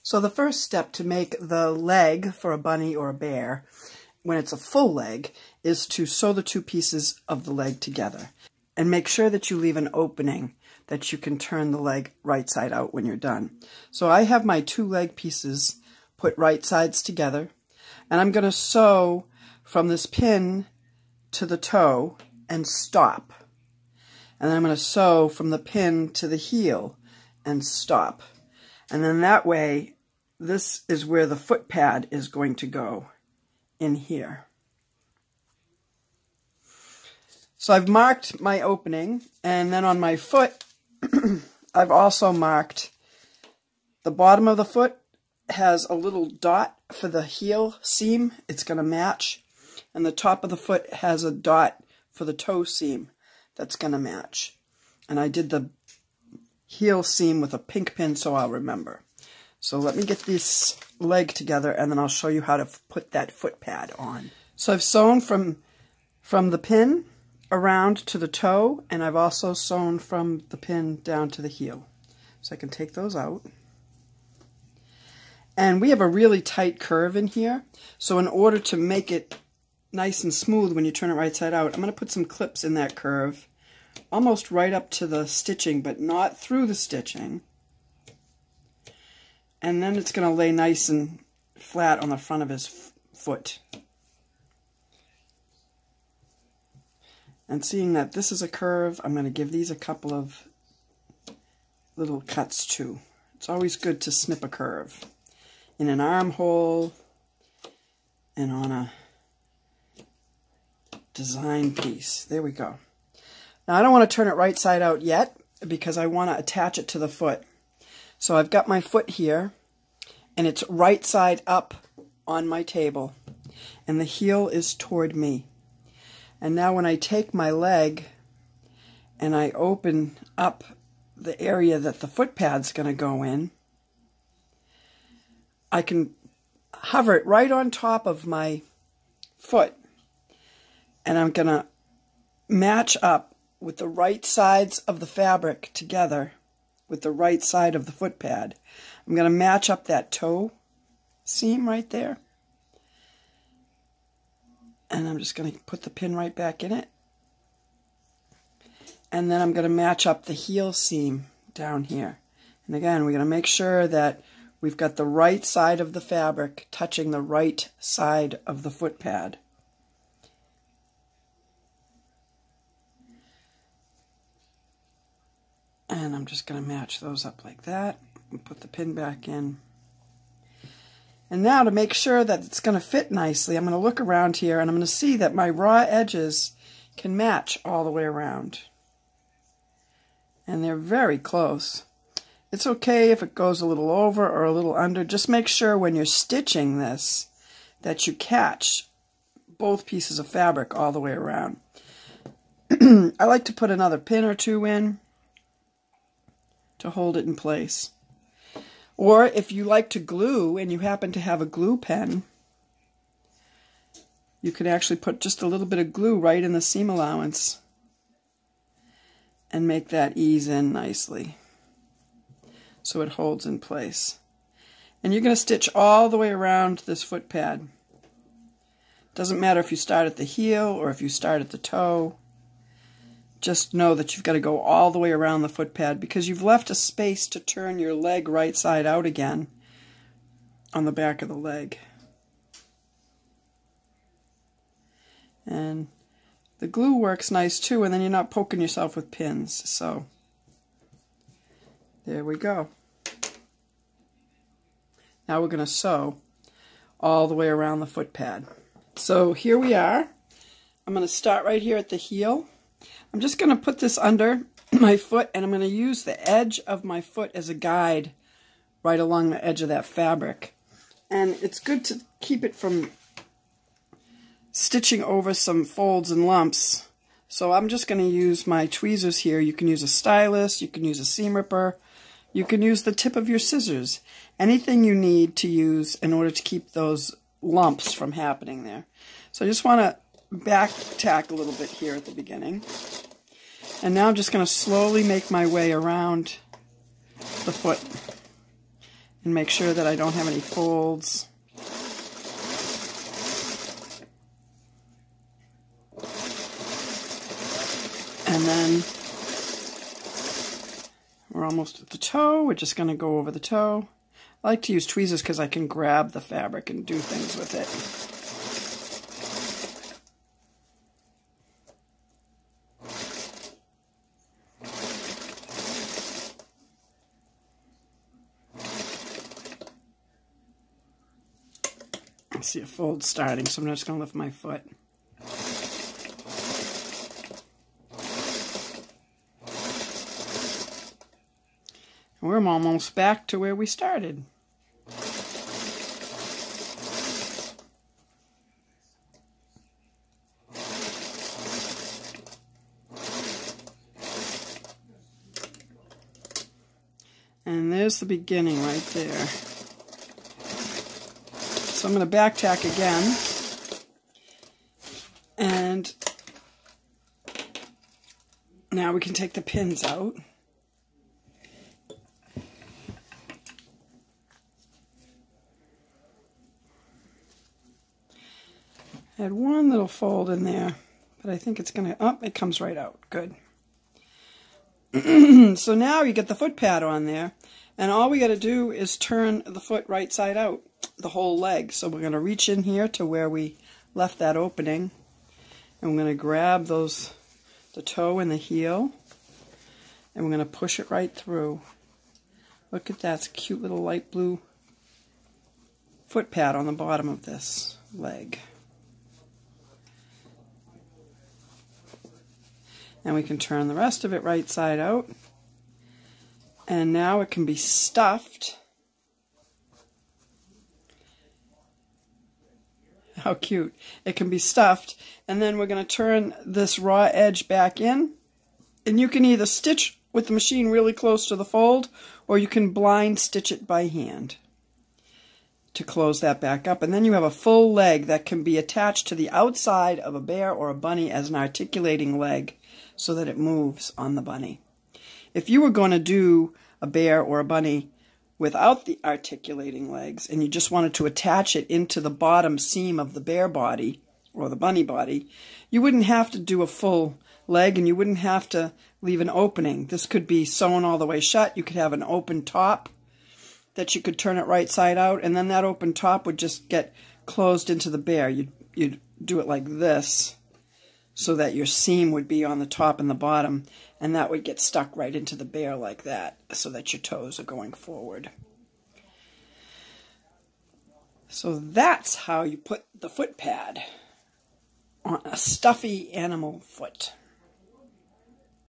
So the first step to make the leg for a bunny or a bear, when it's a full leg, is to sew the two pieces of the leg together. And make sure that you leave an opening that you can turn the leg right side out when you're done. So I have my two leg pieces put right sides together, and I'm going to sew from this pin to the toe and stop. And then I'm going to sew from the pin to the heel and stop. And then that way, this is where the foot pad is going to go, in here. So I've marked my opening, and then on my foot, I've also marked the bottom of the foot has a little dot for the heel seam. It's going to match. And the top of the foot has a dot for the toe seam that's going to match. And I did the heel seam with a pink pin so I'll remember. So let me get this leg together and then I'll show you how to put that foot pad on. So I've sewn from the pin around to the toe, and I've also sewn from the pin down to the heel. So I can take those out. And we have a really tight curve in here, so in order to make it nice and smooth when you turn it right side out, I'm going to put some clips in that curve, almost right up to the stitching, but not through the stitching. And then it's going to lay nice and flat on the front of his foot. And seeing that this is a curve, I'm going to give these a couple of little cuts too. It's always good to snip a curve in an armhole and on a design piece. There we go. Now I don't want to turn it right side out yet because I want to attach it to the foot. So I've got my foot here and it's right side up on my table and the heel is toward me. And now when I take my leg and I open up the area that the foot pad's going to go in, I can hover it right on top of my foot. And I'm going to match up with the right sides of the fabric together with the right side of the foot pad. I'm going to match up that toe seam right there. And I'm just going to put the pin right back in it. And then I'm going to match up the heel seam down here. And again, we're going to make sure that we've got the right side of the fabric touching the right side of the foot pad. And I'm just going to match those up like that and put the pin back in. And now to make sure that it's going to fit nicely, I'm going to look around here and I'm going to see that my raw edges can match all the way around. And they're very close. It's okay if it goes a little over or a little under. Just make sure when you're stitching this that you catch both pieces of fabric all the way around. I like to put another pin or two in to hold it in place. Or if you like to glue and you happen to have a glue pen, you can actually put just a little bit of glue right in the seam allowance and make that ease in nicely so it holds in place. And you're going to stitch all the way around this foot pad. Doesn't matter if you start at the heel or if you start at the toe. Just know that you've got to go all the way around the foot pad because you've left a space to turn your leg right side out again on the back of the leg. And the glue works nice too, and then you're not poking yourself with pins. So there we go. Now we're going to sew all the way around the foot pad. So here we are. I'm going to start right here at the heel. I'm just going to put this under my foot and I'm going to use the edge of my foot as a guide right along the edge of that fabric. And it's good to keep it from stitching over some folds and lumps. So I'm just going to use my tweezers here. You can use a stylus, you can use a seam ripper, you can use the tip of your scissors. Anything you need to use in order to keep those lumps from happening there. So I just want to back tack a little bit here at the beginning. And now I'm just going to slowly make my way around the foot. and make sure that I don't have any folds. And then we're almost at the toe. We're just going to go over the toe. I like to use tweezers because I can grab the fabric and do things with it. I see a fold starting, so I'm just going to lift my foot. We're almost back to where we started. And there's the beginning right there. So I'm going to back tack again. And now we can take the pins out. I had one little fold in there, but I think it's going to, oh, it comes right out. Good. So now you get the foot pad on there, and all we got to do is turn the foot right side out, the whole leg. So we're going to reach in here to where we left that opening, and we're going to grab those, the toe and the heel, and we're going to push it right through. Look at that, it's a cute little light blue foot pad on the bottom of this leg. And we can turn the rest of it right side out. And now it can be stuffed. How cute. It can be stuffed. And then we're going to turn this raw edge back in. And you can either stitch with the machine really close to the fold, or you can blind stitch it by hand to close that back up. And then you have a full leg that can be attached to the outside of a bear or a bunny as an articulating leg, so that it moves on the bunny. If you were going to do a bear or a bunny without the articulating legs and you just wanted to attach it into the bottom seam of the bear body or the bunny body, you wouldn't have to do a full leg and you wouldn't have to leave an opening. This could be sewn all the way shut. You could have an open top that you could turn it right side out, and then that open top would just get closed into the bear. You'd do it like this, so that your seam would be on the top and the bottom, and that would get stuck right into the bear like that, so that your toes are going forward. So that's how you put the foot pad on a stuffy animal foot.